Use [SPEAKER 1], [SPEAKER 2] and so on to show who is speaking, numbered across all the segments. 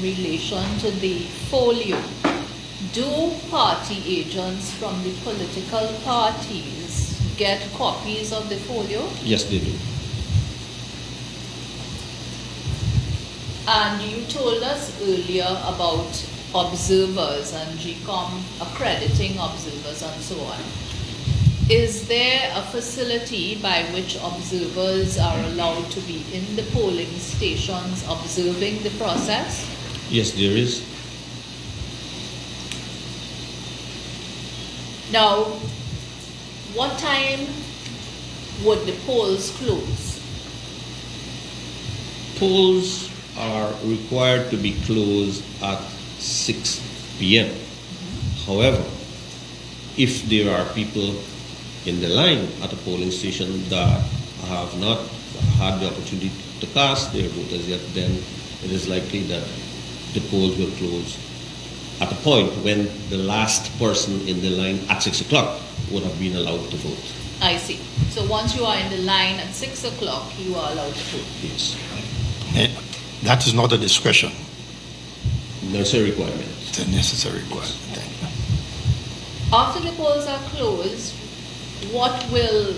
[SPEAKER 1] relation to the folio, do party agents from the political parties get copies of the folio?
[SPEAKER 2] Yes, they do.
[SPEAKER 1] And you told us earlier about observers and GCOM accrediting observers and so on. Is there a facility by which observers are allowed to be in the polling stations observing the process?
[SPEAKER 2] Yes, there is.
[SPEAKER 1] Now, what time would the polls close?
[SPEAKER 2] Polls are required to be closed at 6 p.m. However, if there are people in the line at a polling station that have not had the opportunity to cast their vote as yet, then it is likely that the polls will close at a point when the last person in the line at 6 o'clock would have been allowed to vote.
[SPEAKER 1] I see. So once you are in the line at 6 o'clock, you are allowed to vote.
[SPEAKER 2] Yes.
[SPEAKER 3] That is not a discretion.
[SPEAKER 2] That's a requirement.
[SPEAKER 3] It's a necessary requirement. Thank you.
[SPEAKER 1] After the polls are closed, what will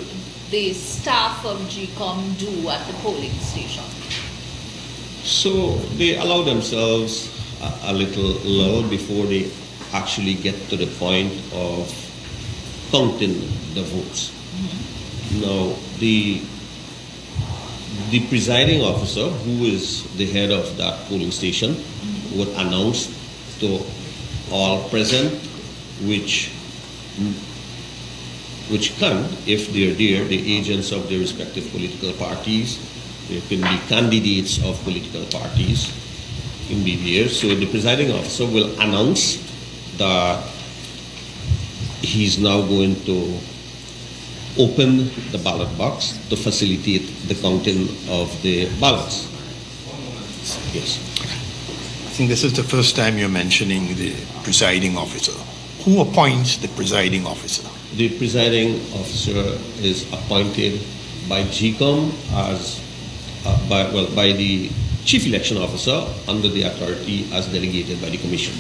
[SPEAKER 1] the staff of GCOM do at the polling station?
[SPEAKER 2] So they allow themselves a little lull before they actually get to the point of counting the votes. Mm-hmm. Now, the presiding officer, who is the head of that polling station, mm-hmm. would announce to all present which can, if they're there, the agents of the respective political parties. There can be candidates of political parties in be there. So the presiding officer will announce that he's now going to open the ballot box to facilitate the counting of the ballots. Yes.
[SPEAKER 3] I think this is the first time you're mentioning the presiding officer. Who appoints the presiding officer?
[SPEAKER 2] The presiding officer is appointed by GCOM as by the chief election officer under the authority as delegated by the commission.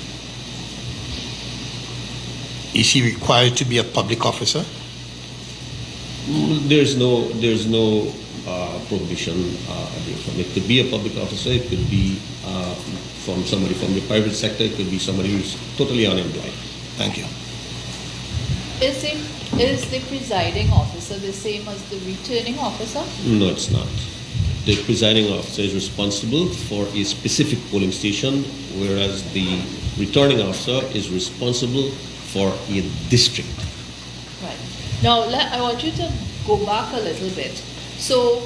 [SPEAKER 3] Is he required to be a public officer?
[SPEAKER 2] There's no prohibition. It could be a public officer. It could be from somebody from the private sector. It could be somebody who's totally unemployed.
[SPEAKER 3] Thank you.
[SPEAKER 1] Is the presiding officer the same as the returning officer?
[SPEAKER 2] No, it's not. The presiding officer is responsible for a specific polling station, whereas the returning officer is responsible for a district.
[SPEAKER 1] Right. Now, I want you to go back a little bit. So,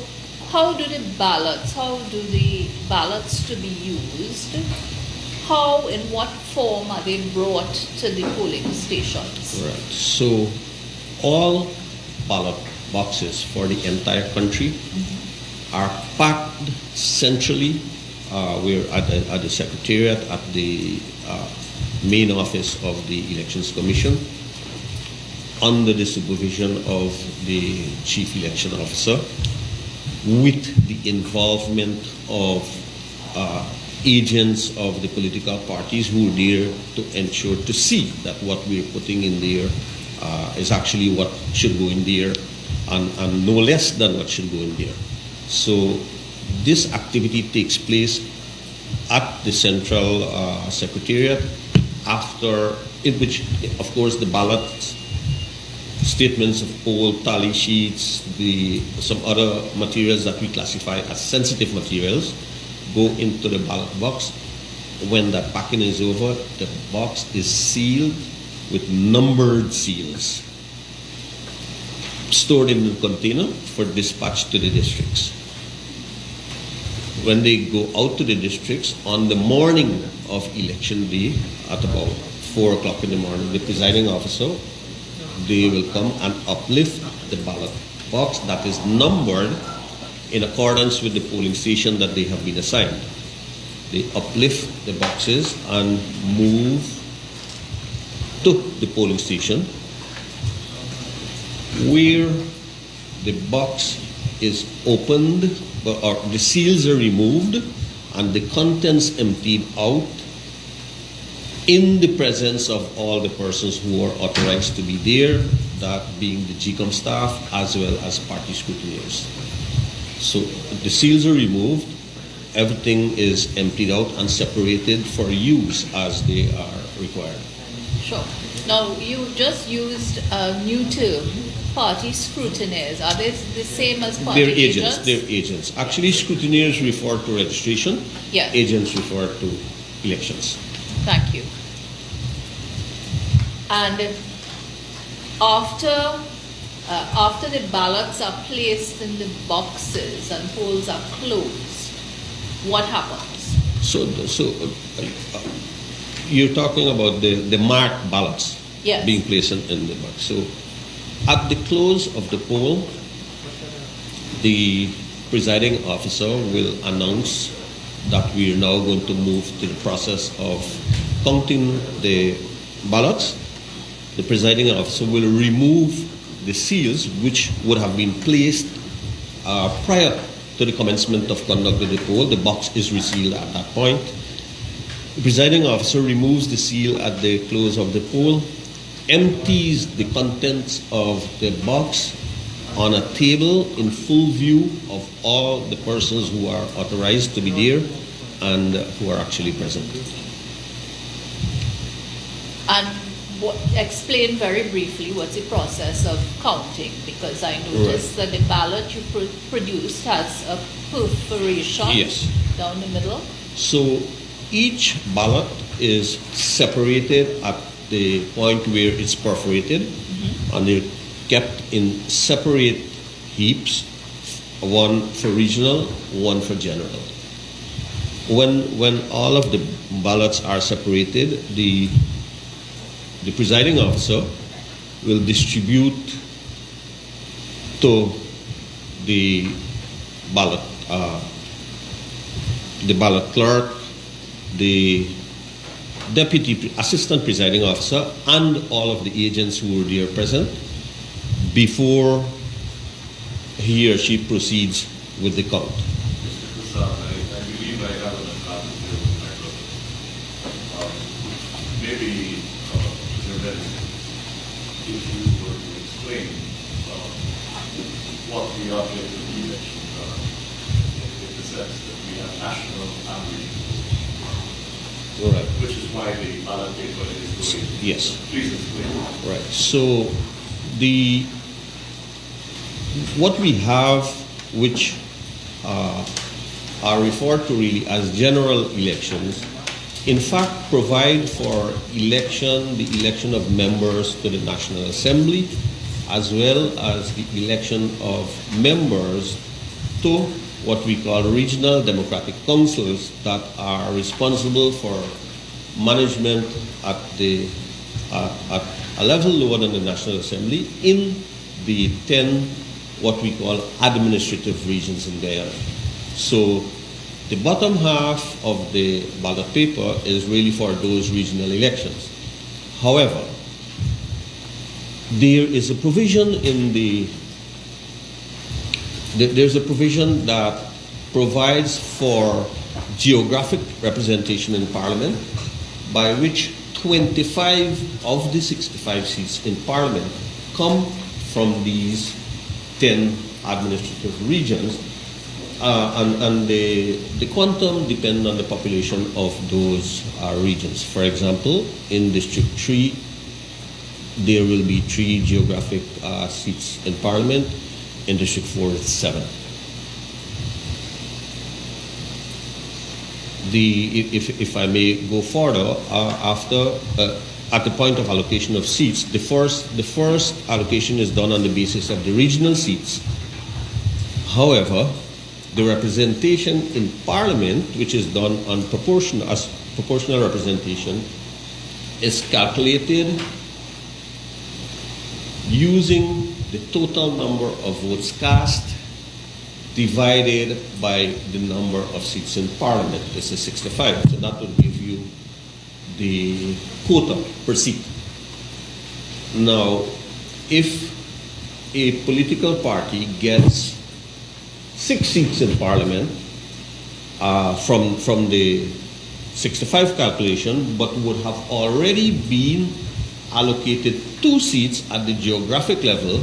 [SPEAKER 1] how do the ballots to be used? How, in what form are they brought to the polling stations?
[SPEAKER 2] Right. So, all ballot boxes for the entire country are packed centrally. We're at the Secretariat, at the main office of the Elections Commission, under the supervision of the Chief Election Officer, with the involvement of agents of the political parties who are there to ensure, to see that what we're putting in there is actually what should go in there, and no less than what should go in there. So this activity takes place at the Central Secretariat, in which, of course, the ballots, statements of poll, tally sheets, some other materials that we classify as sensitive materials go into the ballot box. When that packing is over, the box is sealed with numbered seals, stored in the container for dispatch to the districts. When they go out to the districts on the morning of election day at about 4 o'clock in the morning, the presiding officer, they will come and uplift the ballot box that is numbered in accordance with the polling station that they have been assigned. They uplift the boxes and move to the polling station, where the box is opened, or the seals are removed, and the contents emptied out in the presence of all the persons who are authorized to be there, that being the GCOM staff as well as party scrutineers. So the seals are removed, everything is emptied out and separated for use as they are required.
[SPEAKER 1] Sure. Now, you just used a new term, party scrutineers. Are they the same as party
[SPEAKER 2] They're
[SPEAKER 1] agents?
[SPEAKER 2] They're agents. Actually, scrutineers refer to registration.
[SPEAKER 1] Yes.
[SPEAKER 2] Agents refer to elections.
[SPEAKER 1] Thank you. And after the ballots are placed in the boxes and polls are closed, what happens?
[SPEAKER 2] So you're talking about the marked ballots
[SPEAKER 1] Yes.
[SPEAKER 2] being placed in the box. So at the close of the poll, the presiding officer will announce that we are now going to move to the process of counting the ballots. The presiding officer will remove the seals which would have been placed prior to the commencement of conduct of the poll. The box is resealed at that point. The presiding officer removes the seal at the close of the poll, empties the contents of the box on a table in full view of all the persons who are authorized to be there and who are actually present.
[SPEAKER 1] And explain very briefly what's the process of counting, because I noticed that the ballot you produced has a perforation
[SPEAKER 2] Yes.
[SPEAKER 1] down the middle.
[SPEAKER 2] So each ballot is separated at the point where it's perforated, and they're kept in separate heaps, one for regional, one for general. When all of the ballots are separated, the presiding officer will distribute to the ballot clerk, the deputy assistant presiding officer, and all of the agents who were there present before he or she proceeds with the count.
[SPEAKER 4] I believe I have an account with my brother. Maybe, Mr. Bennett, if you were to explain what the object of the elections are, in the sense that we have national and regional,
[SPEAKER 2] All right.
[SPEAKER 4] which is why the ballot paper is going.
[SPEAKER 2] Yes.
[SPEAKER 4] Please explain.
[SPEAKER 2] Right. So what we have, which are referred to really as general elections, in fact provide for the election of members to the National Assembly, as well as the election of members to what we call regional democratic councils that are responsible for management at a level lower than the National Assembly in the 10 what we call administrative regions in Guyana. So the bottom half of the ballot paper is really for those regional elections. However, there is a provision there's a provision that provides for geographic representation in Parliament, by which 25 of the 65 seats in Parliament come from these 10 administrative regions, and the quantum depends on the population of those regions. For example, in District 3, there will be 3 geographic seats in Parliament. In District 4, it's 7. If I may go further, at the point of allocation of seats, the first allocation is done on the basis of the regional seats. However, the representation in Parliament, which is done on proportional representation, is calculated using the total number of votes cast divided by the number of seats in Parliament. This is 65, so that would give you the quota per seat. Now, if a political party gets 6 seats in Parliament, from the 65 calculation, but would have already been allocated 2 seats at the geographic level.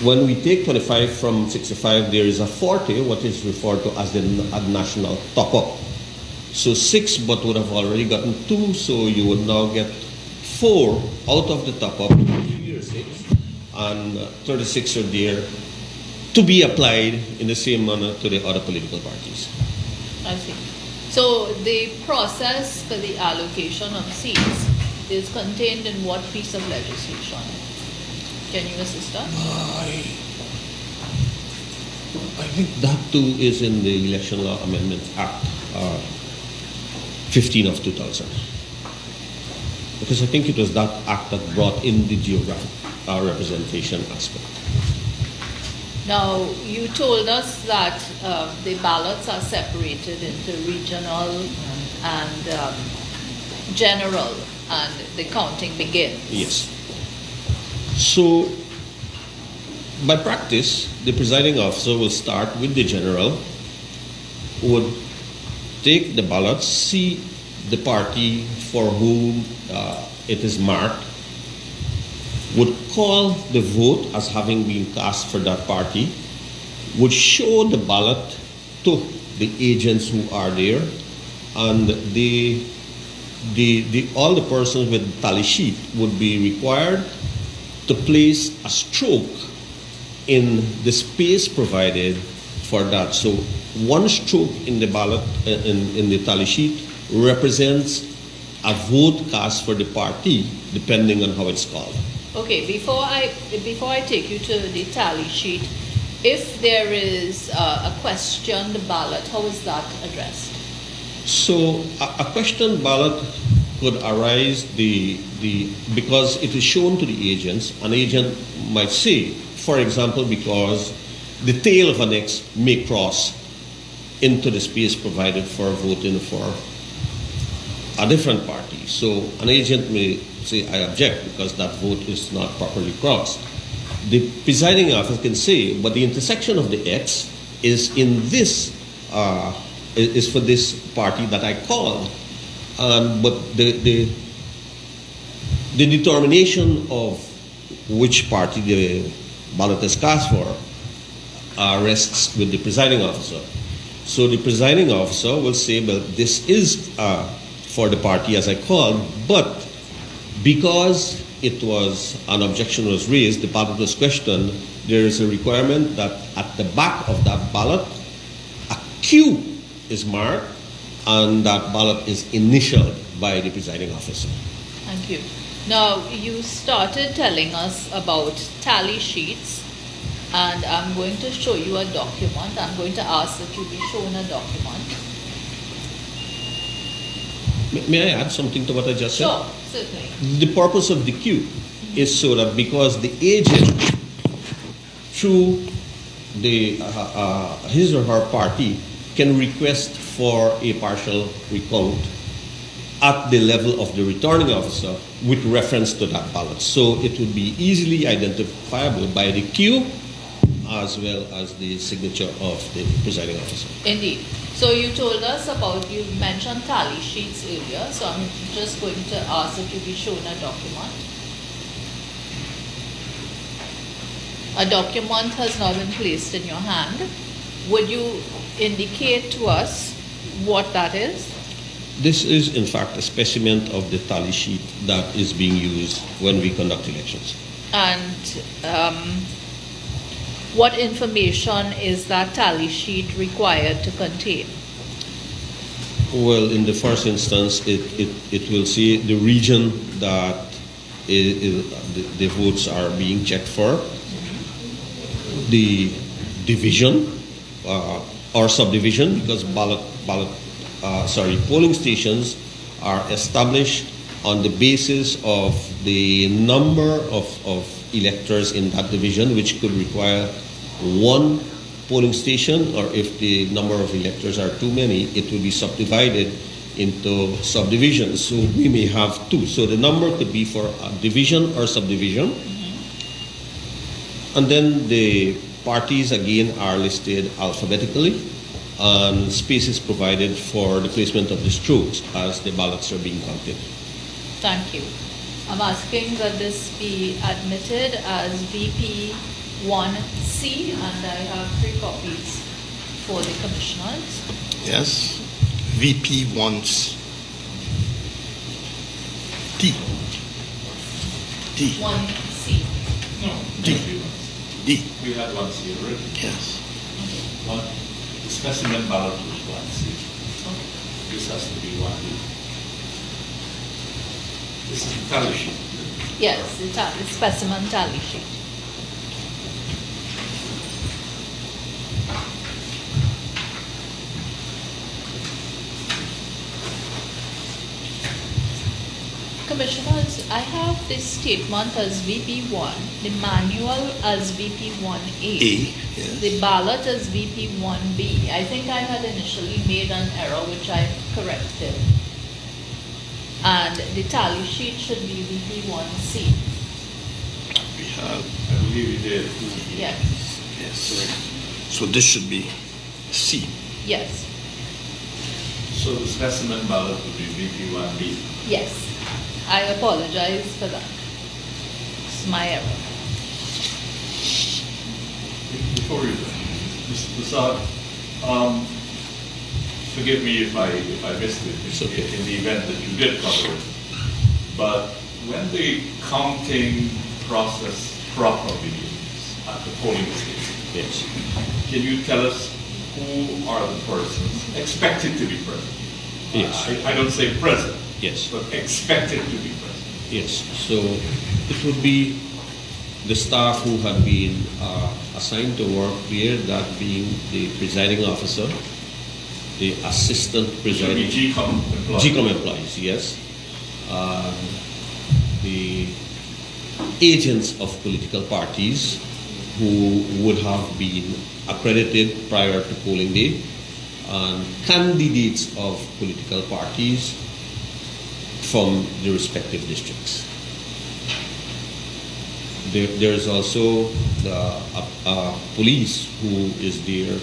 [SPEAKER 2] When we take 25 from 65, there is a 40, what is referred to as the national top-up. So 6, but would have already gotten 2, so you would now get 4 out of the top-up, 6, and 36 are there to be applied in the same manner to the other political parties.
[SPEAKER 1] I see. So the process for the allocation of seats is contained in what piece of legislation? Can you assist us?
[SPEAKER 2] I think that too is in the Election Law Amendment Act 15 of 2000. Because I think it was that act that brought in the geographic representation aspect.
[SPEAKER 1] Now, you told us that the ballots are separated into regional and general, and the counting begins.
[SPEAKER 2] Yes. So, by practice, the presiding officer will start with the general, would take the ballots, see the party for whom it is marked, would call the vote as having been cast for that party, would show the ballot to the agents who are there, and all the persons with the tally sheet would be required to place a stroke in the space provided for that. So 1 stroke in the ballot, in the tally sheet, represents a vote cast for the party, depending on how it's called.
[SPEAKER 1] Okay, before I take you to the tally sheet, if there is a questioned ballot, how is that addressed?
[SPEAKER 2] So a question ballot could arise because it is shown to the agents. An agent might say, for example, because the tail of an X may cross into the space provided for voting for a different party. So an agent may say, I object because that vote is not properly crossed. The presiding officer can say, but the intersection of the X is in this, is for this party that I called. But the determination of which party the ballot is cast for rests with the presiding officer. So the presiding officer will say, well, this is for the party as I called, but because an objection was raised, the ballot was questioned, there is a requirement that at the back of that ballot, a Q is marked, and that ballot is initialed by the presiding officer.
[SPEAKER 1] Thank you. Now, you started telling us about tally sheets, and I'm going to show you a document. I'm going to ask that you be shown a document.
[SPEAKER 2] May I add something to what I just said?
[SPEAKER 1] Sure, certainly.
[SPEAKER 2] The purpose of the Q is so that because the agent, through his or her party, can request for a partial recount at the level of the returning officer with reference to that ballot. So it would be easily identifiable by the Q as well as the signature of the presiding officer.
[SPEAKER 1] Indeed. So you told us you mentioned tally sheets earlier, so I'm just going to ask that you be shown a document. A document has now been placed in your hand. Would you indicate to us what that is?
[SPEAKER 2] This is, in fact, a specimen of the tally sheet that is being used when we conduct elections.
[SPEAKER 1] And what information is that tally sheet required to contain?
[SPEAKER 2] Well, in the first instance, it will say the region that the votes are being checked for, the division or subdivision, because polling stations are established on the basis of the number of electors in that division, which could require 1 polling station, or if the number of electors are too many, it will be subdivided into subdivisions. So we may have 2. So the number could be for a division or subdivision. And then the parties again are listed alphabetically. and space is provided for the placement of the strokes as the ballots are being counted.
[SPEAKER 1] Thank you. I'm asking that this be admitted as VP1C, and I have 3 copies for the commissioners.
[SPEAKER 3] Yes. VP wants D.
[SPEAKER 1] 1C.
[SPEAKER 4] No,
[SPEAKER 3] D.
[SPEAKER 4] maybe once.
[SPEAKER 3] D.
[SPEAKER 4] We had one C already.
[SPEAKER 3] Yes.
[SPEAKER 4] One, the specimen ballot was one C.
[SPEAKER 1] Okay.
[SPEAKER 4] This has to be one D. This is the tally sheet.
[SPEAKER 1] Yes, the specimen tally sheet. Commissioners, I have this statement as VP1, the manual as VP1A,
[SPEAKER 3] A, yes.
[SPEAKER 1] the ballot as VP1B. I think I had initially made an error which I corrected. And the tally sheet should be VP1C.
[SPEAKER 3] We have,
[SPEAKER 4] I believe you did.
[SPEAKER 1] Yes,
[SPEAKER 3] yes. So this should be C.
[SPEAKER 1] yes,
[SPEAKER 4] So the specimen ballot would be VP one B.
[SPEAKER 1] yes. I apologize for that. It's my error.
[SPEAKER 4] Before you, Mr. Prasad, forgive me if I missed it
[SPEAKER 2] It's okay.
[SPEAKER 4] in the event that you did cover it. But when the counting process proper begins at the polling station,
[SPEAKER 2] Yes.
[SPEAKER 4] can you tell us who are the persons expected to be present?
[SPEAKER 2] Yes.
[SPEAKER 4] I don't say present,
[SPEAKER 2] Yes.
[SPEAKER 4] but expected to be present.
[SPEAKER 2] Yes. So it would be the staff who had been assigned to work there, that being the presiding officer, the assistant
[SPEAKER 4] Should be
[SPEAKER 2] presiding
[SPEAKER 4] GCOM employees.
[SPEAKER 2] GCOM employees, yes. The agents of political parties who would have been accredited prior to polling day, and candidates of political parties from the respective districts. There is also the police who is there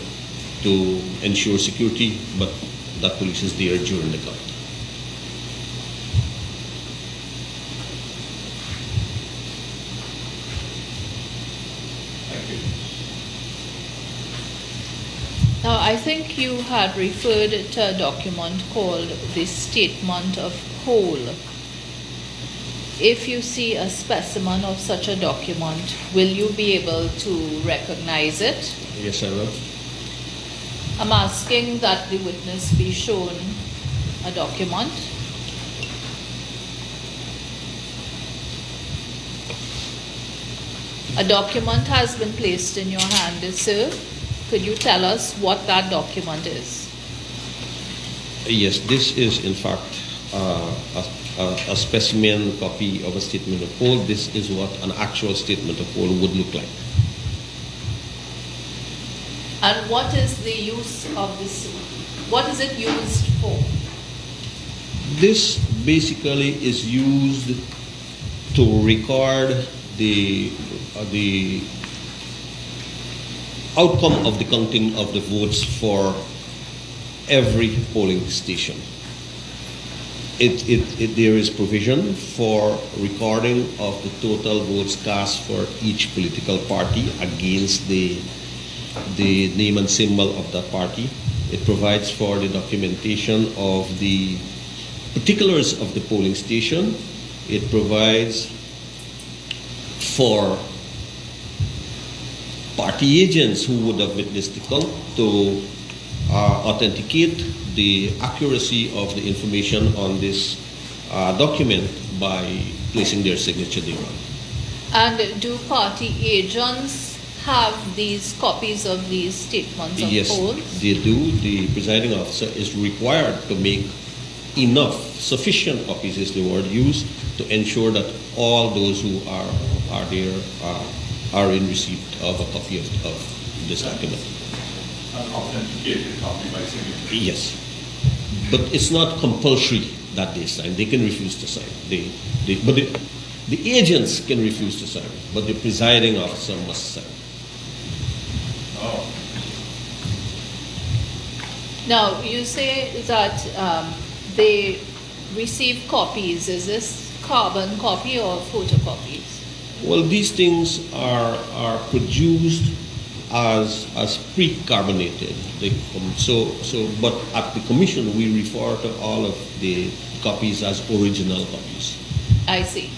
[SPEAKER 2] to ensure security, but that police is there during the count.
[SPEAKER 4] Thank you.
[SPEAKER 1] Now, I think you had referred to a document called the Statement of Whole. If you see a specimen of such a document, will you be able to recognize it?
[SPEAKER 2] Yes, I will.
[SPEAKER 1] I'm asking that the witness be shown a document. A document has been placed in your hand, sir. Could you tell us what that document is?
[SPEAKER 2] Yes, this is in fact a specimen copy of a statement of whole. This is what an actual statement of whole would look like.
[SPEAKER 1] And what is the use of this? What is it used for?
[SPEAKER 2] This basically is used to record the outcome of the counting of the votes for every polling station. There is provision for recording of the total votes cast for each political party against the name and symbol of that party. It provides for the documentation of the particulars of the polling station. It provides for party agents who would have witnessed the count to authenticate the accuracy of the information on this document by placing their signature thereon.
[SPEAKER 1] And do party agents have these copies of these statements of
[SPEAKER 2] Yes,
[SPEAKER 1] polls?
[SPEAKER 2] they do. The presiding officer is required to make enough, sufficient copies is the word used, to ensure that all those who are there are in receipt of a copy of this document.
[SPEAKER 4] An authenticated copy by signature.
[SPEAKER 2] Yes, but it's not compulsory that they sign. They can refuse to sign. But the agents can refuse to sign, but the presiding officer must sign.
[SPEAKER 4] Oh.
[SPEAKER 1] Now, you say that they receive copies. Is this carbon copy or photocopies?
[SPEAKER 2] Well, these things are produced as pre-carbonated. But at the commission we refer to all of the copies as original copies.
[SPEAKER 1] I see.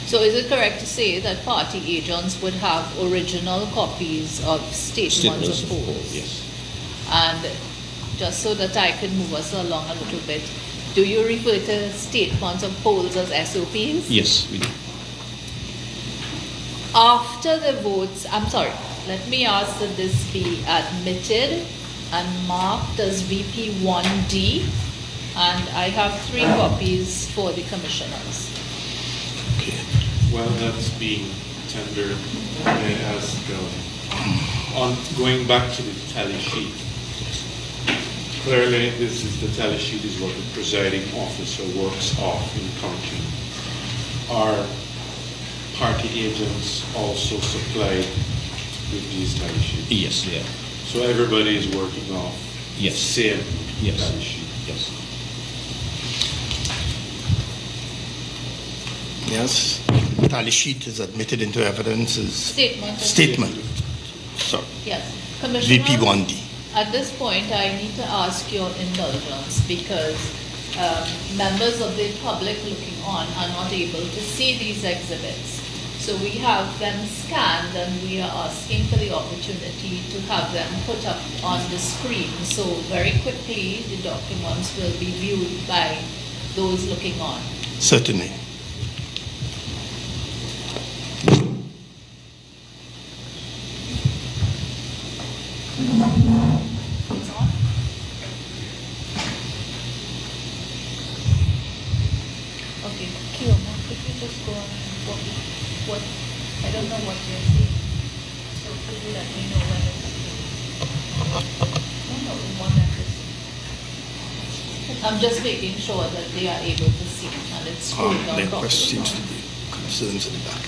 [SPEAKER 1] So is it correct to say that party agents would have original copies of statements of polls?
[SPEAKER 2] Yes.
[SPEAKER 1] And just so that I can move us along a little bit, do you refer to statements of polls as SOPs?
[SPEAKER 2] Yes, we do.
[SPEAKER 1] After the votes, I'm sorry, let me ask that this be admitted and marked as VP1D, and I have 3 copies for the commissioners.
[SPEAKER 3] Okay.
[SPEAKER 5] Well, that's being tendered as on going back to the tally sheet. Clearly, this is the tally sheet is what the presiding officer works off in counting. Our party agents also supplied with these tally sheets.
[SPEAKER 2] Yes, yeah.
[SPEAKER 5] So everybody is working off
[SPEAKER 2] Yes.
[SPEAKER 5] same
[SPEAKER 2] Yes.
[SPEAKER 5] tally sheet.
[SPEAKER 2] Yes.
[SPEAKER 3] Yes. Tally sheet is admitted into evidence as
[SPEAKER 1] Statement.
[SPEAKER 3] statement. Sorry.
[SPEAKER 1] Yes. Commissioner,
[SPEAKER 3] VP1D.
[SPEAKER 1] at this point, I need to ask your indulgence because members of the public looking on are not able to see these exhibits. So we have them scanned and we are asking for the opportunity to have them put up on the screen. So very quickly, the documents will be viewed by those looking on.
[SPEAKER 3] Certainly.
[SPEAKER 1] It's on? Okay, Kioma, could you just go on what, I don't know what you're seeing. So could you let me know when it's, no, the one that is. I'm just making sure that they are able to see and it's scrolling down
[SPEAKER 3] There
[SPEAKER 1] properly.
[SPEAKER 3] seems to be concerns at the back.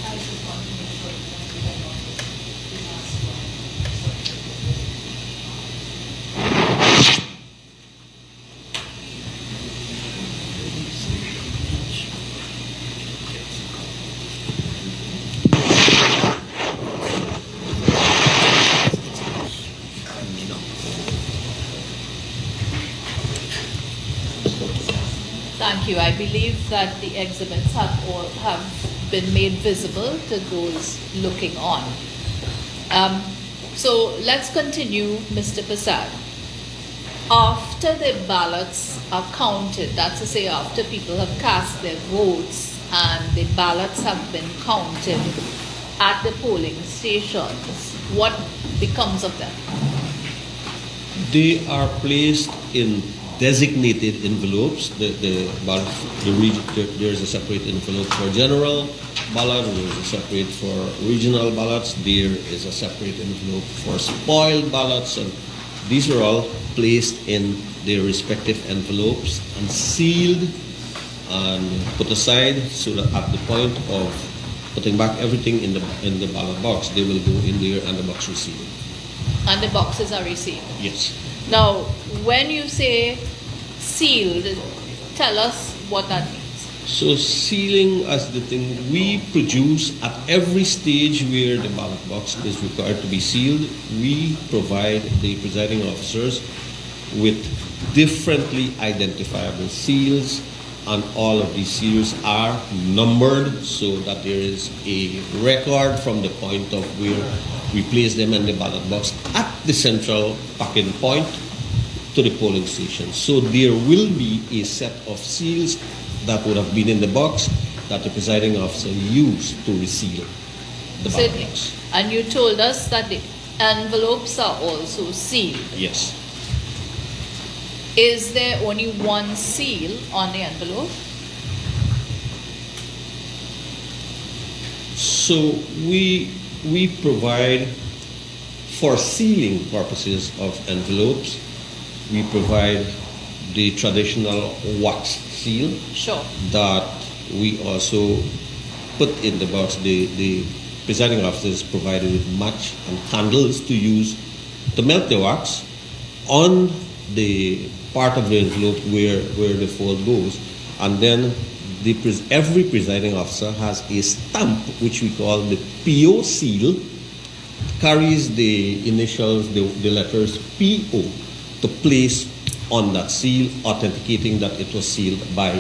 [SPEAKER 1] I just want to make sure that we don't want to be asked for. Thank you. I believe that the exhibits have been made visible to those looking on. So let's continue, Mr. Prasad. After the ballots are counted, that's to say after people have cast their votes and the ballots have been counted at the polling stations, what becomes of them?
[SPEAKER 2] They are placed in designated envelopes. There's a separate envelope for general ballot, there's a separate for regional ballots, there is a separate envelope for spoiled ballots, and these are all placed in their respective envelopes and sealed and put aside so that at the point of putting back everything in the ballot box, they will go in there and the box received.
[SPEAKER 1] And the boxes are received.
[SPEAKER 2] Yes.
[SPEAKER 1] Now, when you say sealed, tell us what that means.
[SPEAKER 2] So sealing as the thing we produce at every stage where the ballot box is required to be sealed, we provide the presiding officers with differently identifiable seals, and all of these seals are numbered so that there is a record from the point of where we place them in the ballot box at the central packing point to the polling station. So there will be a set of seals that would have been in the box that the presiding officer used to reseal the ballot box.
[SPEAKER 1] And you told us that the envelopes are also sealed.
[SPEAKER 2] Yes.
[SPEAKER 1] Is there only one seal on the envelope?
[SPEAKER 2] So we provide For sealing purposes of envelopes, we provide the traditional wax seal
[SPEAKER 1] Sure.
[SPEAKER 2] that we also put in the box. The presiding officer is provided with match and candles to use to melt the wax on the part of the envelope where the fold goes. And then every presiding officer has a stamp, which we call the PO seal, carries the initials, the letters PO, to place on that seal, authenticating that it was sealed by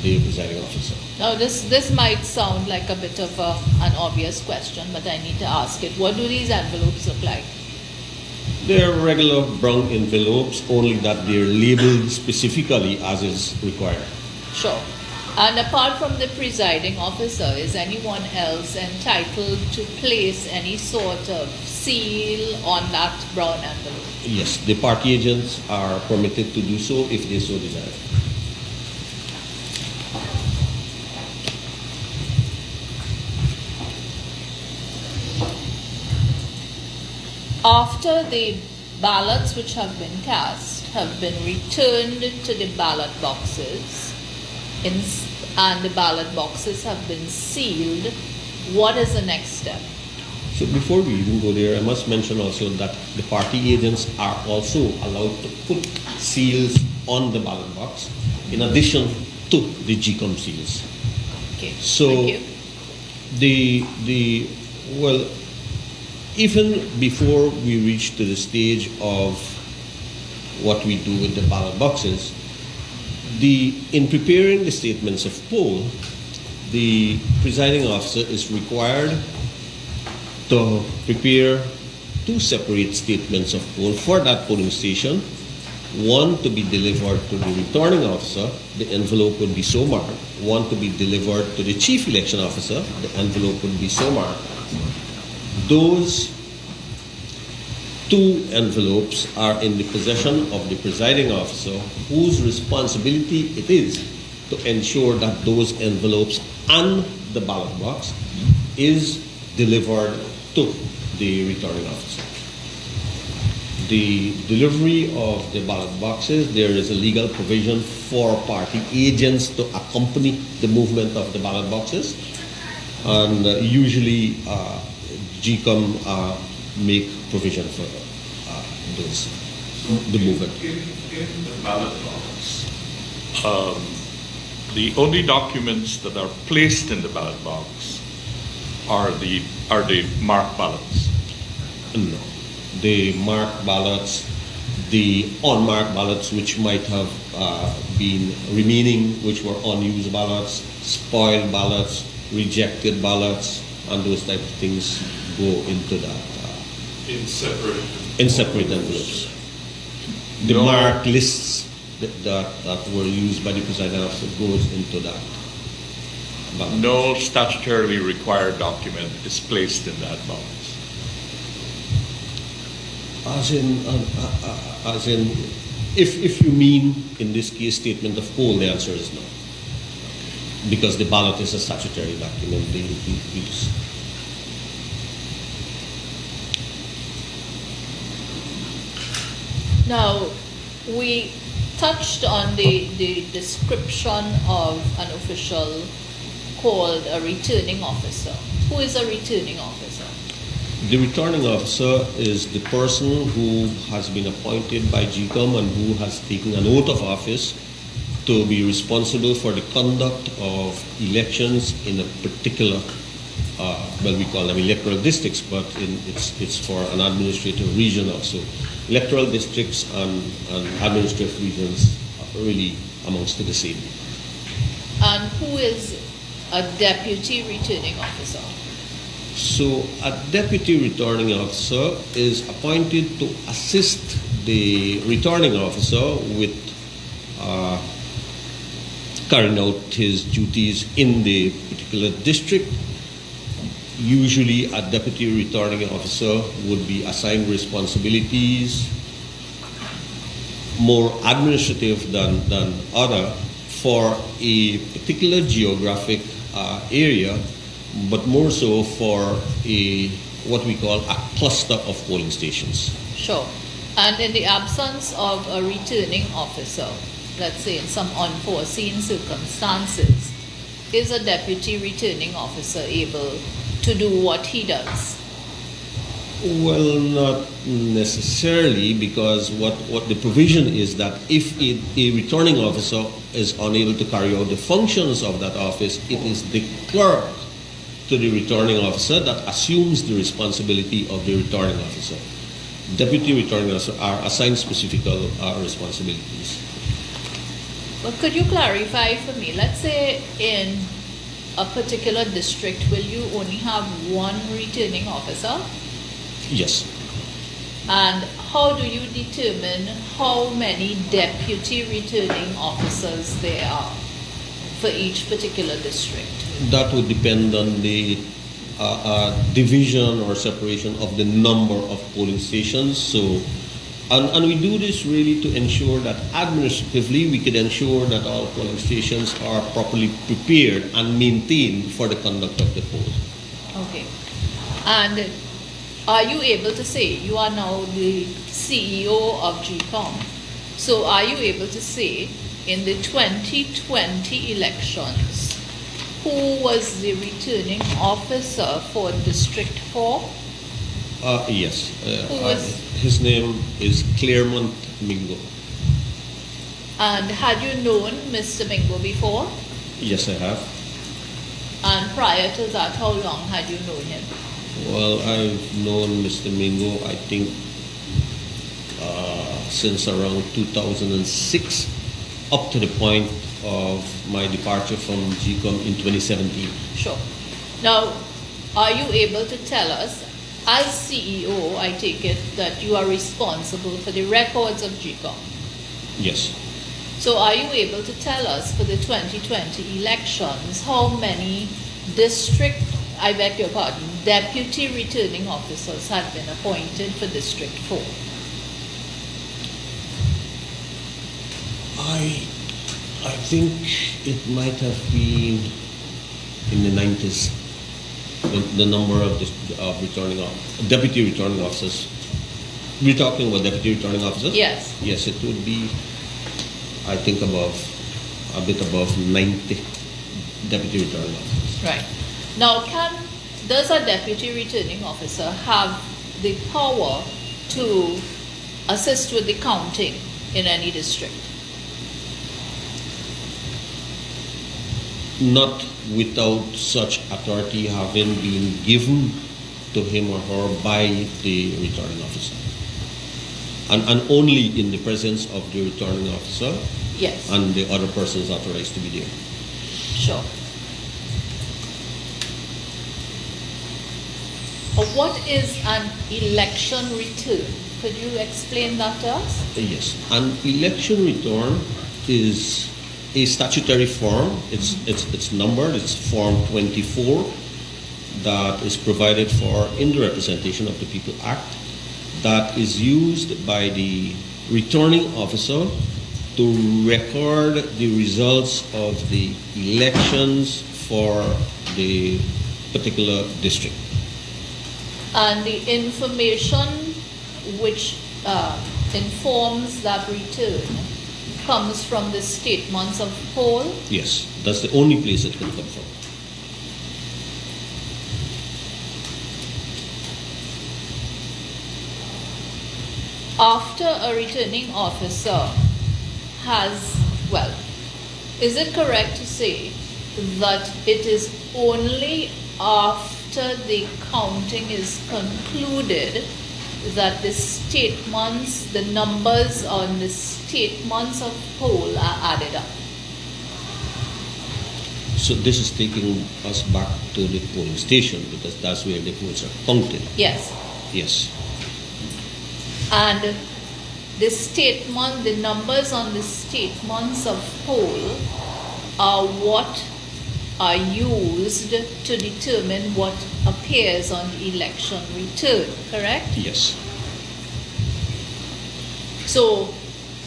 [SPEAKER 2] the presiding officer.
[SPEAKER 1] Now, this might sound like a bit of an obvious question, but I need to ask it. What do these envelopes look like?
[SPEAKER 2] They're regular brown envelopes, only that they're labeled specifically as is required.
[SPEAKER 1] Sure. And apart from the presiding officer, is anyone else entitled to place any sort of seal on that brown envelope?
[SPEAKER 2] Yes, the party agents are permitted to do so if they so desire.
[SPEAKER 1] After the ballots which have been cast have been returned to the ballot boxes and the ballot boxes have been sealed, what is the next step?
[SPEAKER 2] So before we even go there, I must mention also that the party agents are also allowed to put seals on the ballot box in addition to the GCOM seals.
[SPEAKER 1] Okay,
[SPEAKER 2] So
[SPEAKER 1] thank you.
[SPEAKER 2] well, even before we reach to the stage of what we do with the ballot boxes, in preparing the statements of poll, the presiding officer is required to prepare two separate statements of poll for that polling station. One to be delivered to the returning officer, the envelope would be so marked. One to be delivered to the chief election officer, the envelope would be so marked. Those two envelopes are in the possession of the presiding officer, whose responsibility it is to ensure that those envelopes and the ballot box is delivered to the returning officer. The delivery of the ballot boxes, there is a legal provision for party agents to accompany the movement of the ballot boxes, and usually GCOM make provision for the movement.
[SPEAKER 4] In the ballot box, the only documents that are placed in the ballot box are the marked ballots.
[SPEAKER 2] No. The marked ballots, the unmarked ballots which might have been remaining, which were unused ballots, spoiled ballots, rejected ballots, and those type of things go into that. In separate envelopes. The marked lists that were used by the presiding officer goes into that ballot.
[SPEAKER 4] No statutorily required document is placed in that box.
[SPEAKER 2] As in, if you mean in this case statement of poll, the answer is no, because the ballot is a statutory document being used.
[SPEAKER 1] Now, we touched on the description of an official called a returning officer. Who is a returning officer?
[SPEAKER 2] The returning officer is the person who has been appointed by GCOM and who has taken an oath of office to be responsible for the conduct of elections in a particular, we call them electoral districts, but it's for an administrative region also. Electoral districts and administrative regions are really amounts to the same.
[SPEAKER 1] And who is a deputy returning officer?
[SPEAKER 2] So a deputy returning officer is appointed to assist the returning officer with carrying out his duties in the particular district. Usually a deputy returning officer would be assigned responsibilities more administrative than other for a particular geographic area, but more so for a what we call a cluster of polling stations.
[SPEAKER 1] Sure. And in the absence of a returning officer, let's say in some unforeseen circumstances, is a deputy returning officer able to do what he does?
[SPEAKER 2] Well, not necessarily, because what the provision is that if a returning officer is unable to carry out the functions of that office, it is the clerk to the returning officer that assumes the responsibility of the returning officer. Deputy returning officers are assigned specific responsibilities.
[SPEAKER 1] But could you clarify for me? Let's say in a particular district, will you only have one returning officer?
[SPEAKER 2] Yes.
[SPEAKER 1] And how do you determine how many deputy returning officers there are for each particular district?
[SPEAKER 2] That would depend on the division or separation of the number of polling stations. So, and we do this really to ensure that administratively we could ensure that all polling stations are properly prepared and maintained for the conduct of the poll.
[SPEAKER 1] Okay. And are you able to say, you are now the CEO of GCOM, so are you able to say in the 2020 elections, who was the returning officer for District 4?
[SPEAKER 2] Yes.
[SPEAKER 1] Who was?
[SPEAKER 2] His name is Claremont Mingo.
[SPEAKER 1] And had you known Mr. Mingo before?
[SPEAKER 2] Yes, I have.
[SPEAKER 1] And prior to that, how long had you known him?
[SPEAKER 2] Well, I've known Mr. Mingo, I think, since around 2006, up to the point of my departure from GCOM in 2017.
[SPEAKER 1] Sure. Now, are you able to tell us, as CEO, I take it that you are responsible for the records of GCOM?
[SPEAKER 2] Yes.
[SPEAKER 1] So are you able to tell us for the 2020 elections how many I beg your pardon, deputy returning officers have been appointed for District 4?
[SPEAKER 2] I think it might have been in the 90s, the number of deputy returning officers. We're talking about deputy returning officers?
[SPEAKER 1] Yes.
[SPEAKER 2] Yes, it would be, I think, a bit above 90 deputy returning officers.
[SPEAKER 1] Right. Now, does a deputy returning officer have the power to assist with the counting in any district?
[SPEAKER 2] Not without such authority having been given to him or her by the returning officer. And only in the presence of the returning officer.
[SPEAKER 1] Yes.
[SPEAKER 2] And the other persons authorized to be there.
[SPEAKER 1] Sure. What is an election return? Could you explain that to us?
[SPEAKER 2] Yes. An election return is a statutory form. It's numbered. It's Form 24 that is provided for in the Representation of the People Act, that is used by the returning officer to record the results of the elections for the particular district.
[SPEAKER 1] And the information which informs that return comes from the statements of poll?
[SPEAKER 2] Yes, that's the only place it can come from.
[SPEAKER 1] After a returning officer is it correct to say that it is only after the counting is concluded that the numbers on the statements of poll are added up?
[SPEAKER 2] So this is taking us back to the polling station, because that's where the votes are counted.
[SPEAKER 1] Yes.
[SPEAKER 2] Yes.
[SPEAKER 1] And the numbers on the statements of poll are what are used to determine what appears on the election return, correct?
[SPEAKER 2] Yes.
[SPEAKER 1] So,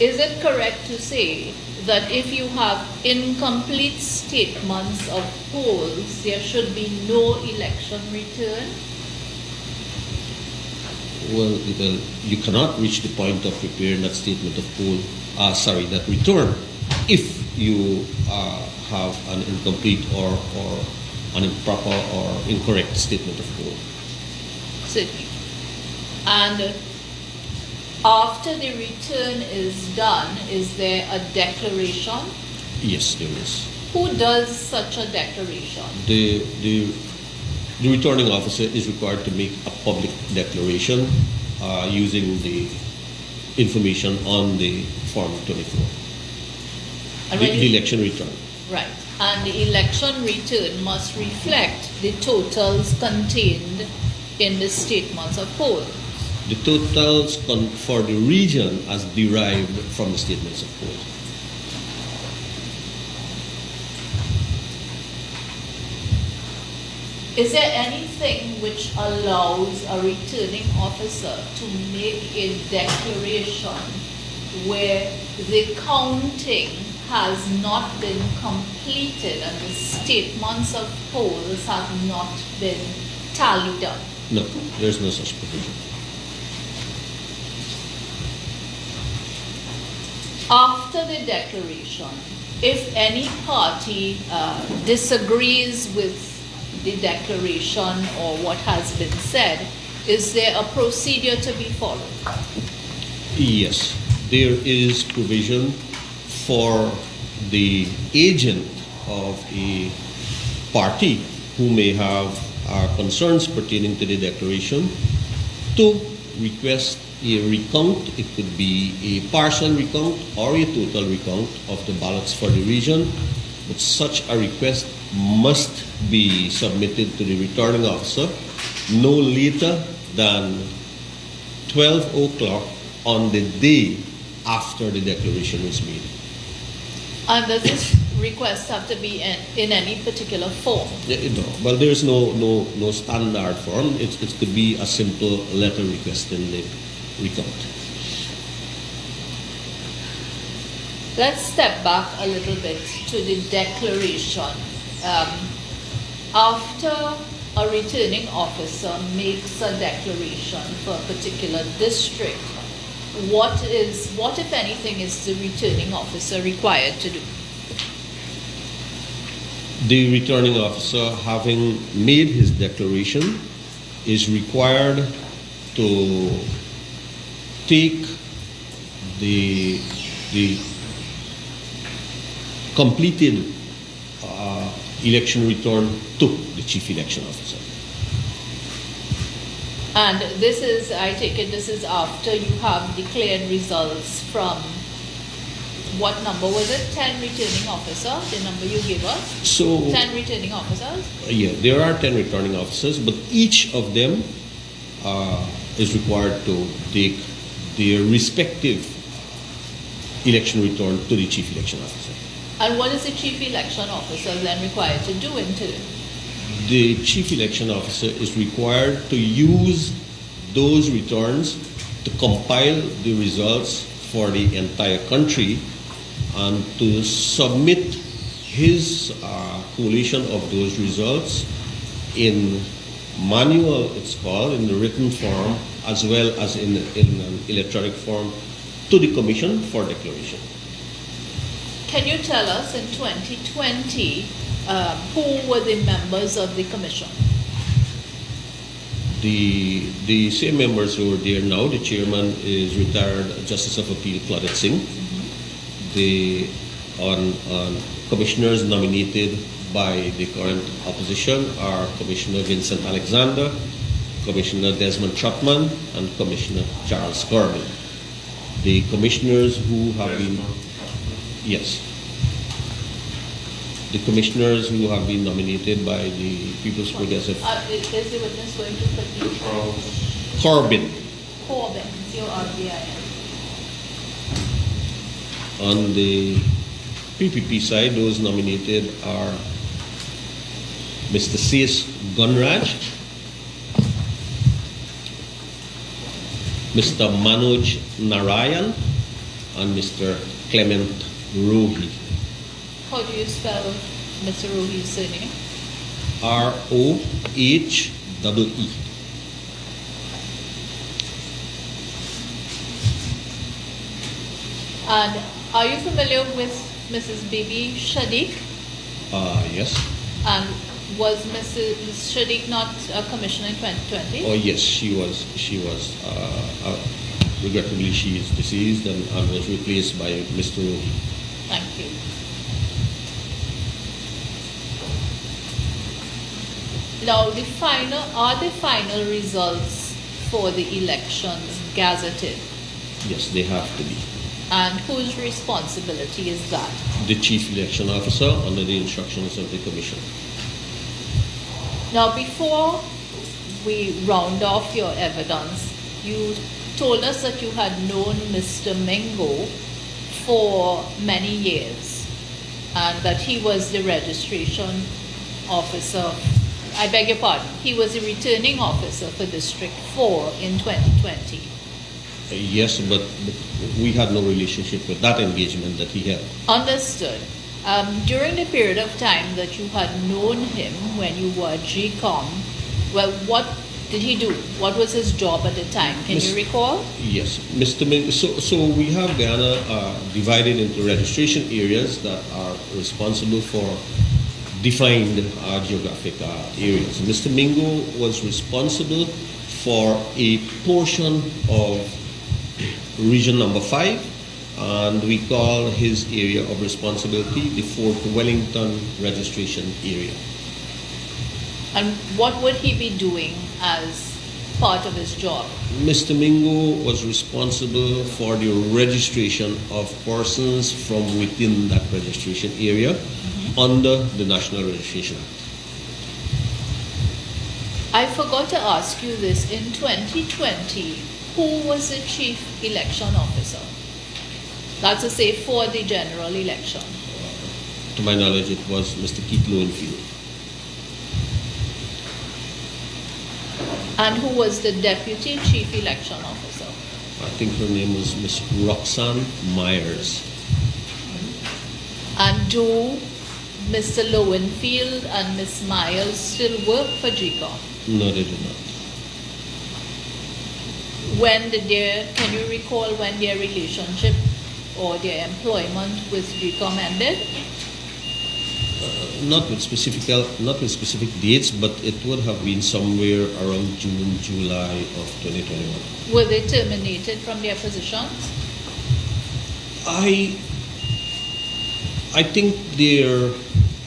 [SPEAKER 1] is it correct to say that if you have incomplete statements of polls, there should be no election return?
[SPEAKER 2] Well, you cannot reach the point of preparing that statement of goal, that return, if you have an incomplete or an improper or incorrect statement of goal.
[SPEAKER 1] Certainly. And after the return is done, is there a declaration?
[SPEAKER 2] Yes, there is.
[SPEAKER 1] Who does such a declaration?
[SPEAKER 2] The returning officer is required to make a public declaration using the information on the Form 24,
[SPEAKER 1] And
[SPEAKER 2] the
[SPEAKER 1] when you-
[SPEAKER 2] election return.
[SPEAKER 1] Right. And the election return must reflect the totals contained in the statements of poll.
[SPEAKER 2] The totals for the region as derived from the statements of poll.
[SPEAKER 1] Is there anything which allows a returning officer to make a declaration where the counting has not been completed and the statements of polls have not been tallied up?
[SPEAKER 2] No, there's no such provision.
[SPEAKER 1] After the declaration, if any party disagrees with the declaration or what has been said, is there a procedure to be followed?
[SPEAKER 2] Yes, there is provision for the agent of a party who may have concerns pertaining to the declaration to request a recount. It could be a partial recount or a total recount of the ballots for the region, but such a request must be submitted to the returning officer no later than 12 o'clock on the day after the declaration is made.
[SPEAKER 1] And does this request have to be in any particular form?
[SPEAKER 2] No, well, there's no standard form. It could be a simple letter request in the recount.
[SPEAKER 1] Let's step back a little bit to the declaration. After a returning officer makes a declaration for a particular district, what if anything is the returning officer required to do?
[SPEAKER 2] The returning officer, having made his declaration, is required to take the completed election return to the chief election officer.
[SPEAKER 1] And this is, I take it, this is after you have declared results from, what number was it? 10 returning officers, the number you gave us?
[SPEAKER 2] So
[SPEAKER 1] 10 returning officers?
[SPEAKER 2] yeah, there are 10 returning officers, but each of them is required to take their respective election return to the chief election officer.
[SPEAKER 1] And what is the chief election officer then required to do into it?
[SPEAKER 2] The chief election officer is required to use those returns to compile the results for the entire country and to submit his collation of those results in manual, it's called, in the written form, as well as in an electronic form to the commission for declaration.
[SPEAKER 1] Can you tell us in 2020 who were the members of the commission?
[SPEAKER 2] The same members who are there now. The chairman is retired Justice of Appeal Claudette Singh. The commissioners nominated by the current opposition are Commissioner Vincent Alexander, Commissioner Desmond Trotman, and Commissioner Charles Corbin. The commissioners who have been the commissioners who have been nominated by the People's Progressive
[SPEAKER 1] Is the witness going to put the
[SPEAKER 2] Corbin.
[SPEAKER 1] Corbin, C-O-R-B-I-N.
[SPEAKER 2] On the PPP side, those nominated are Mr. C.S. Gunraj, Mr. Manoj Narayan, and Mr. Clement Rohi.
[SPEAKER 1] How do you spell Mr. Rohi's surname?
[SPEAKER 2] Rohee.
[SPEAKER 1] And are you familiar with Mrs. Bibi Shadiq?
[SPEAKER 2] Yes.
[SPEAKER 1] And was Mrs. Shadiq not a commissioner in 2020?
[SPEAKER 2] Oh, yes, she was. Regrettably, she is deceased and was replaced by Mr. Rowe.
[SPEAKER 1] Thank you. Now, are the final results for the elections gazetted?
[SPEAKER 2] Yes, they have to be.
[SPEAKER 1] And whose responsibility is that?
[SPEAKER 2] The Chief Election Officer under the instructions of the Commission.
[SPEAKER 1] Now, before we round off your evidence, you told us that you had known Mr. Mingo for many years and that he was the registration officer. I beg your pardon, he was a returning officer for District 4 in 2020.
[SPEAKER 2] Yes, but we had no relationship with that engagement that he had.
[SPEAKER 1] Understood. During the period of time that you had known him when you were GCOM, well, what did he do? What was his job at the time? Can you recall?
[SPEAKER 2] Yes, Mr. Mingo. So we have Guyana divided into registration areas that are responsible for defined geographic areas. Mr. Mingo was responsible for a portion of region number 5, and we call his area of responsibility the Fort Wellington registration area.
[SPEAKER 1] And what would he be doing as part of his job?
[SPEAKER 2] Mr. Mingo was responsible for the registration of persons from within that registration area under the National Registration Act.
[SPEAKER 1] I forgot to ask you this. In 2020, who was the chief election officer? That's to say, for the general election.
[SPEAKER 2] To my knowledge, it was Mr. Keith Lowenfield.
[SPEAKER 1] And who was the deputy chief election officer?
[SPEAKER 2] I think her name was Miss Roxanne Myers.
[SPEAKER 1] And do Mr. Lowenfield and Miss Myers still work for GCOM?
[SPEAKER 2] No, they did not.
[SPEAKER 1] Can you recall when their relationship or their employment with GCOM ended?
[SPEAKER 2] Not with specific dates, but it would have been somewhere around June, July of 2021.
[SPEAKER 1] Were they terminated from their positions?
[SPEAKER 2] I think their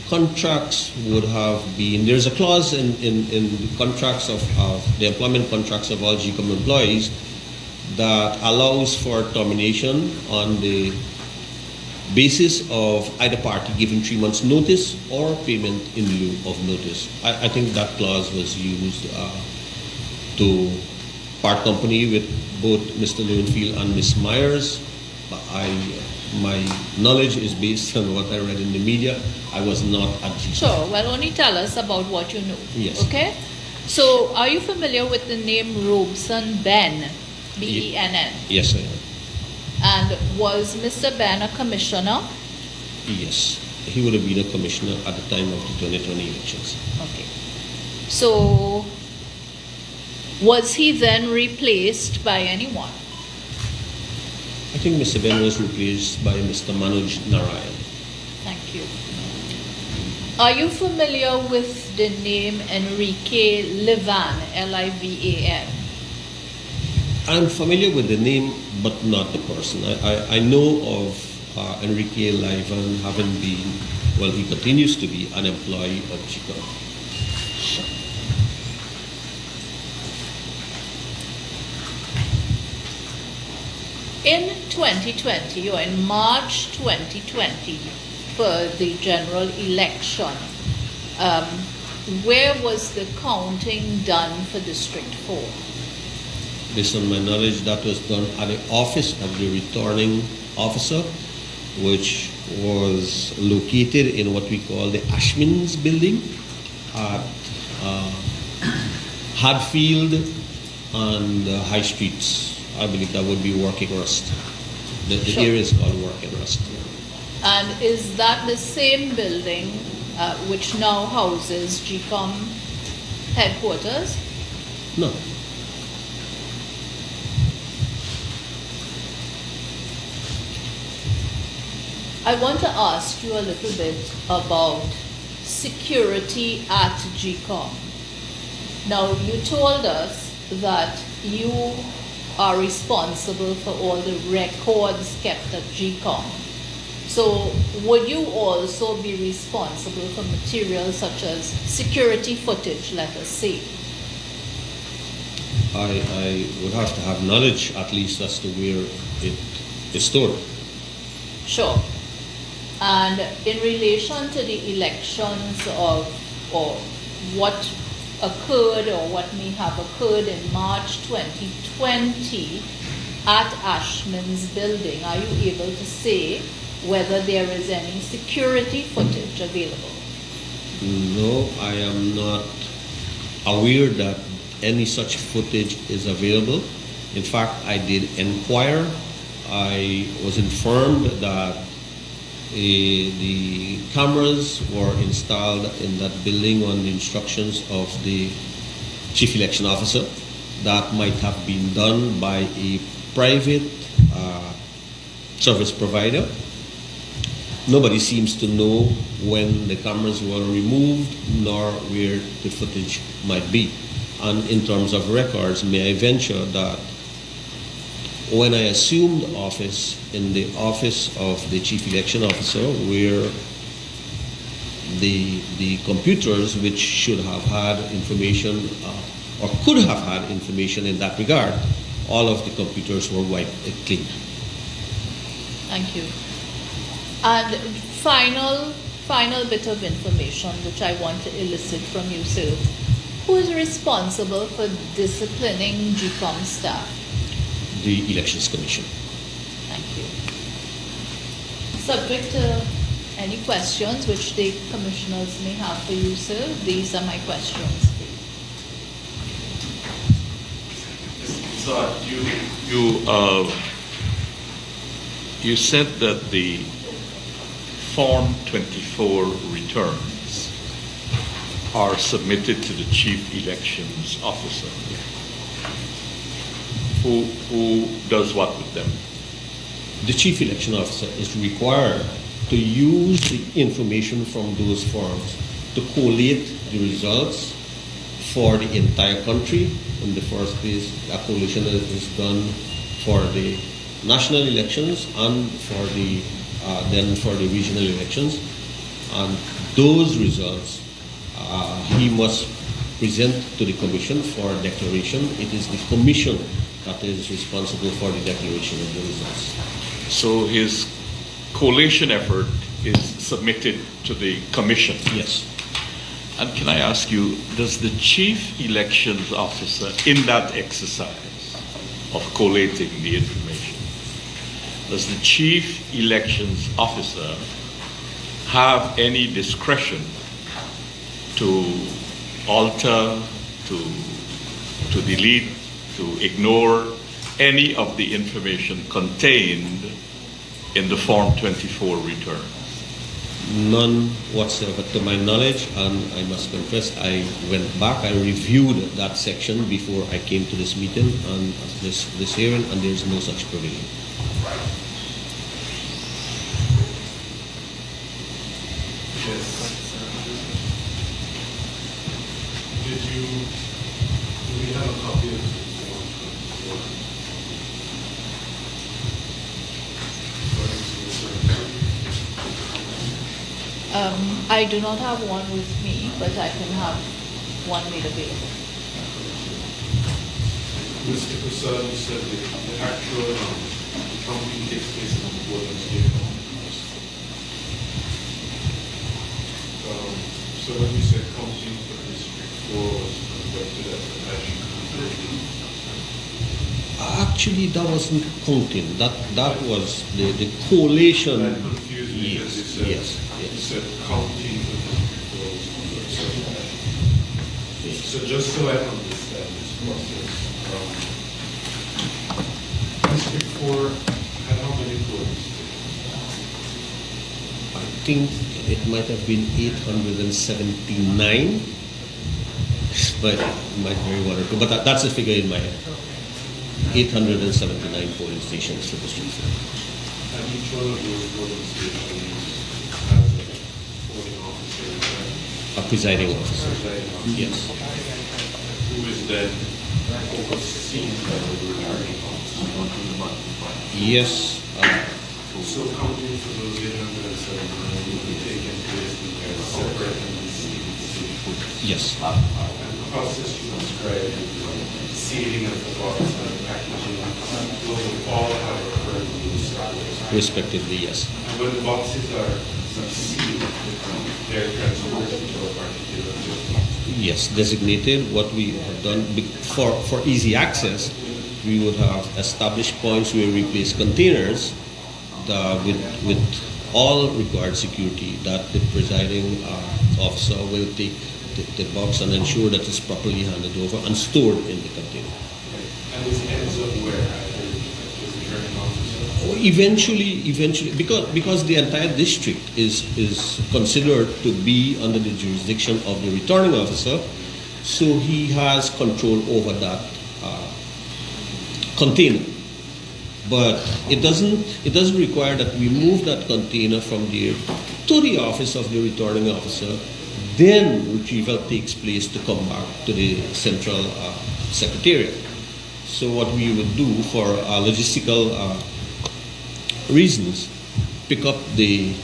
[SPEAKER 2] contracts would have been, there's a clause in the contracts of the employment contracts of all GCOM employees that allows for termination on the basis of either party giving 3 months notice or payment in lieu of notice. I think that clause was used to part company with both Mr. Lowenfield and Ms. Myers. My knowledge is based on what I read in the media. I was not at GCOM.
[SPEAKER 1] Sure. Well, only tell us about what you know.
[SPEAKER 2] Yes.
[SPEAKER 1] Okay? So, are you familiar with the name Robeson Ben? B-E-N-N?
[SPEAKER 2] Yes, I am.
[SPEAKER 1] And was Mr. Ben a commissioner?
[SPEAKER 2] Yes. He would have been a commissioner at the time of the 2020 elections.
[SPEAKER 1] Okay. So, was he then replaced by anyone?
[SPEAKER 2] I think Mr. Ben was replaced by Mr. Manoj Narayan.
[SPEAKER 1] Thank you. Are you familiar with the name Enrique Livan, L-I-V-A-N?
[SPEAKER 2] I'm familiar with the name, but not the person. I know of Enrique Livan having been, well, he continues to be an employee of GCOM.
[SPEAKER 1] In 2020, or in March 2020, for the general election, where was the counting done for District 4?
[SPEAKER 2] Based on my knowledge, that was done at the office of the returning officer, which was located in what we call the Ashmans building at Hadfield and High Streets. I believe that would be Working Rust. The
[SPEAKER 1] Sure.
[SPEAKER 2] area is called Working Rust.
[SPEAKER 1] And is that the same building which now houses GCOM headquarters?
[SPEAKER 2] No.
[SPEAKER 1] I want to ask you a little bit about security at GCOM. Now, you told us that you are responsible for all the records kept at GCOM. So, would you also be responsible for materials such as security footage, let us say?
[SPEAKER 2] I would have to have knowledge at least as to where it is stored.
[SPEAKER 1] Sure. And in relation to the elections or what occurred or what may have occurred in March 2020 at Ashman's building, are you able to say whether there is any security footage available?
[SPEAKER 2] No, I am not aware that any such footage is available. In fact, I did inquire. I was informed that the cameras were installed in that building on the instructions of the chief election officer. That might have been done by a private service provider. Nobody seems to know when the cameras were removed nor where the footage might be. And in terms of records, may I venture that when I assumed office in the office of the chief election officer, where the computers which should have had information or could have had information in that regard, all of the computers were wiped clean.
[SPEAKER 1] Thank you. And final bit of information which I want to elicit from you, sir. Who is responsible for disciplining GCOM staff?
[SPEAKER 2] The Elections Commission.
[SPEAKER 1] Thank you. Subject to any questions which the commissioners may have for you, sir, these are my questions.
[SPEAKER 4] So
[SPEAKER 5] You said that the Form 24 returns are submitted to the Chief Elections Officer. Who does what with them?
[SPEAKER 2] The chief election officer is required to use the information from those forms to collate the results for the entire country. In the first place, a collation is done for the national elections and for the then for the regional elections. And those results he must present to the commission for declaration. It is the commission that is responsible for the declaration of the results.
[SPEAKER 5] So his collation effort is submitted to the commission.
[SPEAKER 2] Yes.
[SPEAKER 5] And can I ask you, does the chief elections officer in that exercise of collating the information, does the chief elections officer have any discretion to alter, to delete, to ignore any of the information contained in the Form 24 return?
[SPEAKER 2] None whatsoever to my knowledge, and I must confess I went back, I reviewed that section before I came to this meeting and this hearing, and there's no such provision.
[SPEAKER 4] Do we have a copy of the Form 24?
[SPEAKER 1] I do not have one with me, but I can have one made available.
[SPEAKER 4] Mr. Prasad, you said the actual counting takes place on the 14th day. So when you said counting for District 4 was conducted at the national convention?
[SPEAKER 2] Actually, that wasn't counting. That was the collation.
[SPEAKER 4] That confused me because
[SPEAKER 2] Yes.
[SPEAKER 4] you said counting for District 4 was conducted at the national. So just so I understand this process, District 4 had how many votes?
[SPEAKER 2] I think it might have been 879, but might very well recall. But that's a figure in my head. 879 polling stations for District 4.
[SPEAKER 5] And each one of those voting stations has a voting officer,
[SPEAKER 2] A presiding officer.
[SPEAKER 5] presiding officer.
[SPEAKER 2] Yes.
[SPEAKER 5] Who is then overseen by the returning officer.
[SPEAKER 2] Yes.
[SPEAKER 5] So counting for those 879 will be taken place as separate and distinct stations.
[SPEAKER 2] Yes.
[SPEAKER 5] And the process you described, sealing of the box and packaging, those will all have occurred in those separate.
[SPEAKER 2] Respectively, yes.
[SPEAKER 5] And when the boxes are sealed, they're transferred to a particular building.
[SPEAKER 2] Yes, designated. What we have done for easy access, we would have established points where we place containers with all required security, that the presiding officer will take the box and ensure that it's properly handed over and stored in the container.
[SPEAKER 5] And this ends up where? At the returning officer?
[SPEAKER 2] Eventually, because the entire district is considered to be under the jurisdiction of the returning officer, so he has control over that container. But it doesn't require that we move that container from there to the office of the returning officer. Then retrieval takes place to come back to the central secretariat. So what we would do for logistical reasons, pick up the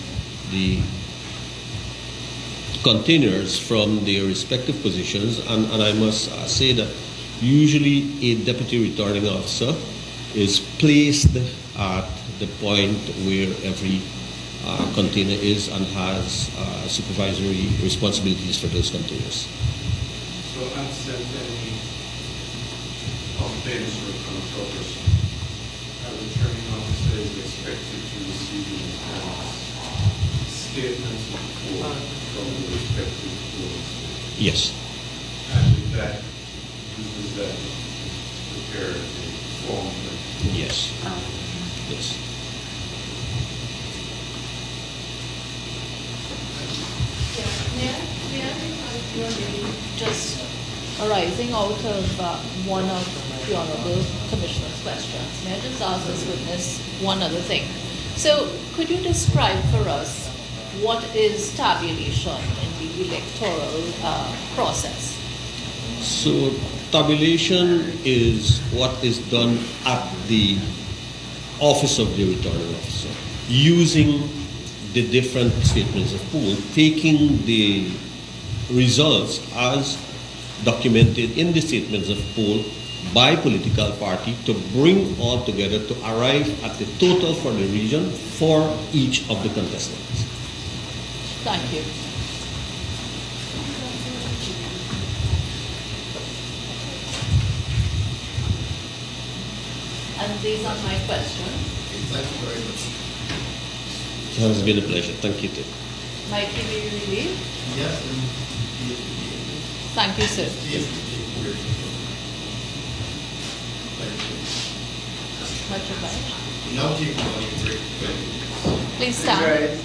[SPEAKER 2] containers from their respective positions, and I must say that usually a deputy returning officer is placed at the point where every container is and has supervisory responsibilities for those containers.
[SPEAKER 5] So absent any offense or controversy, a returning officer is expected to receive in advance statements of report from the respective boards.
[SPEAKER 2] Yes.
[SPEAKER 5] And with that, uses that to prepare the form.
[SPEAKER 2] Yes. Yes.
[SPEAKER 1] Just arising out of one of the Honorable Commissioner's questions, may I just ask this witness one other thing? So, could you describe for us what is tabulation in the electoral process?
[SPEAKER 2] So tabulation is what is done at the office of the returning officer, using the different statements of poll, taking the results as documented in the statements of poll by political party to bring all together to arrive at the total for the region for each of the contestants.
[SPEAKER 1] Thank you. And these are my questions.
[SPEAKER 6] Thank you very much.
[SPEAKER 2] It has been a pleasure. Thank you too.
[SPEAKER 1] Mike, can you relieve?
[SPEAKER 6] Yes, and
[SPEAKER 1] Thank you, sir. Much obliged.
[SPEAKER 6] Now keep going.
[SPEAKER 1] Please stand.